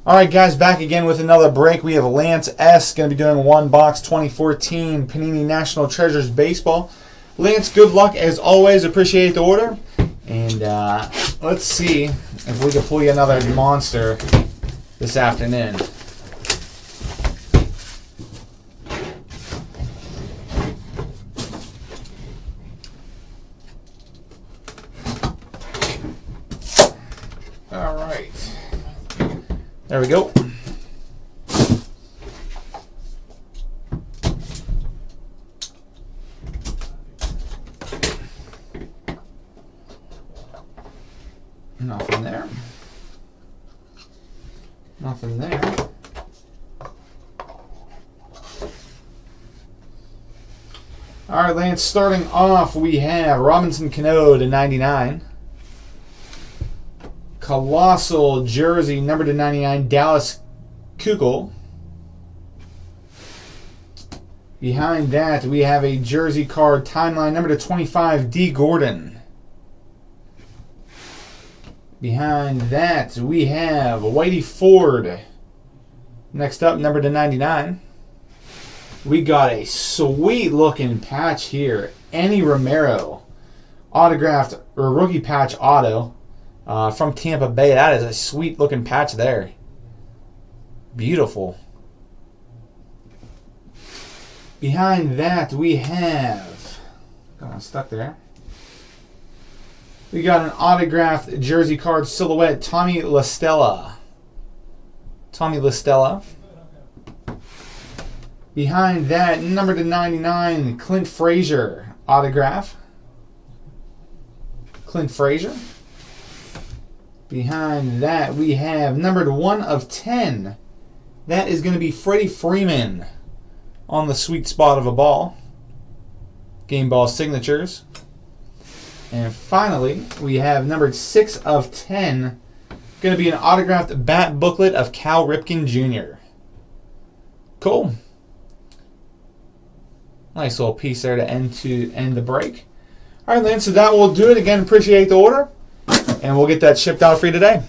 Alright guys, back again with another break. We have Lance S. going to be doing one box 2014 Panini National Treasures Baseball. Lance, good luck as always. Appreciate the order. And let's see if we can pull you another monster this afternoon. Alright. There we go. Nothing there. Nothing there. All right, Lance, starting off, we have Robinson Cano to 99. Colossal jersey, number to 99, Dallas Keuchel. Behind that, we have a jersey card timeline, number to 25, D. Gordon. Behind that, we have Whitey Ford. Next up, number to 99. We got a sweet looking patch here. Annie Romero. Autographed, or rookie patch auto. From Tampa Bay. That is a sweet looking patch there. Beautiful. Behind that we have, got one stuck there. We got an autographed jersey card silhouette, Tommy La Stella. Tommy La Stella. Behind that, number to 99, Clint Frazier autograph. Clint Frazier. Behind that, we have numbered 1 of 10. That is going to be Freddie Freeman on the sweet spot of a ball. Game ball signatures. And finally, we have numbered 6 of 10. Going to be an autographed bat booklet of Cal Ripken Jr. Cool. Nice little piece there to end the break. All right, Lance, so that will do it. Again, appreciate the order. And we'll get that shipped out for you today.